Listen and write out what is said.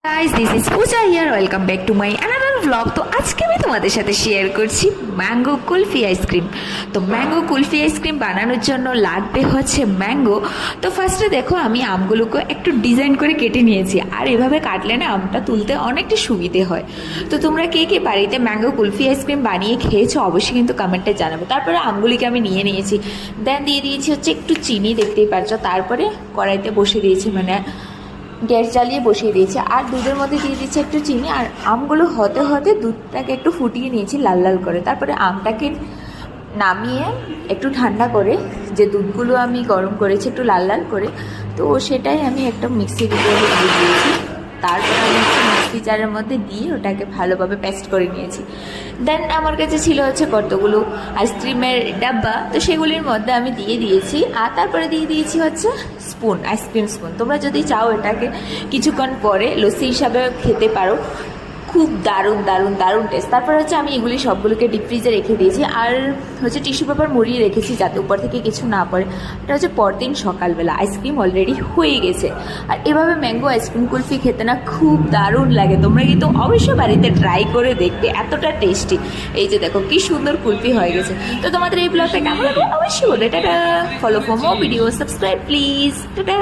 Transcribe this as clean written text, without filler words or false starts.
Guys this is Puja here welcome back to my another blog. তো আজকে আমি তোমাদের সাথে শেয়ার করছি ম্যাঙ্গো কুলফি আইসক্রিম। তো ম্যাঙ্গো কুলফি আইসক্রিম বানানোর জন্য লাগবে হচ্ছে ম্যাঙ্গো। তো ফার্স্টে দেখো আমি আমগুলোকে একটু ডিজাইন করে কেটে নিয়েছি, আর এভাবে কাটলে না আমটা তুলতে অনেকটা সুবিধে হয়। তো তোমরা কে কে বাড়িতে ম্যাঙ্গো কুলফি আইসক্রিম বানিয়ে খেয়েছো অবশ্যই কিন্তু কমেন্টে জানাবো। তারপরে আমগুলিকে আমি নিয়ে নিয়েছি, দেন দিয়ে দিয়েছি হচ্ছে একটু চিনি, দেখতেই পারছো। তারপরে কড়াইতে বসে দিয়েছি, মানে গ্যাস জ্বালিয়ে বসিয়ে দিয়েছি, আর দুধের মধ্যে দিয়ে দিচ্ছি একটু চিনি। আর আমগুলো হতে হতে দুধটাকে একটু ফুটিয়ে নিয়েছি লাল লাল করে। তারপরে আমটাকে নামিয়ে একটু ঠান্ডা করে যে দুধগুলো আমি গরম করেছি একটু লাল লাল করে, তো সেটাই আমি একটা মিক্সির উপরে দিয়ে দিয়েছি। তারপর আমি মিক্সি জারের মধ্যে দিয়ে ওটাকে ভালোভাবে পেস্ট করে নিয়েছি। দেন আমার কাছে ছিল হচ্ছে কতগুলো আইসক্রিমের ডাব্বা, তো সেগুলির মধ্যে আমি দিয়ে দিয়েছি। আর তারপরে দিয়ে দিয়েছি হচ্ছে স্পুন, আইসক্রিম স্পুন। তোমরা যদি চাও এটাকে কিছুক্ষণ পরে লস্যি হিসাবে খেতে পারো, খুব দারুণ দারুণ দারুণ টেস্ট। তারপরে হচ্ছে আমি এগুলি সবগুলোকে ডিপ ফ্রিজে রেখে দিয়েছি, আর হচ্ছে টিস্যু পেপার মুড়িয়ে রেখেছি যাতে উপর থেকে কিছু না পড়ে। এটা হচ্ছে পরদিন সকালবেলা আইসক্রিম অলরেডি হয়ে গেছে। আর এভাবে ম্যাঙ্গো আইসক্রিম কুলফি খেতে না খুব দারুণ লাগে। তোমরা কিন্তু অবশ্যই বাড়িতে ট্রাই করে দেখবে, এতটা টেস্টি। এই যে দেখো কি সুন্দর কুলফি হয়ে গেছে। তো তোমাদের এই ব্লগটা কেমন লাগে অবশ্যই বলে। Tata, follow for more video, subscribe please, tata.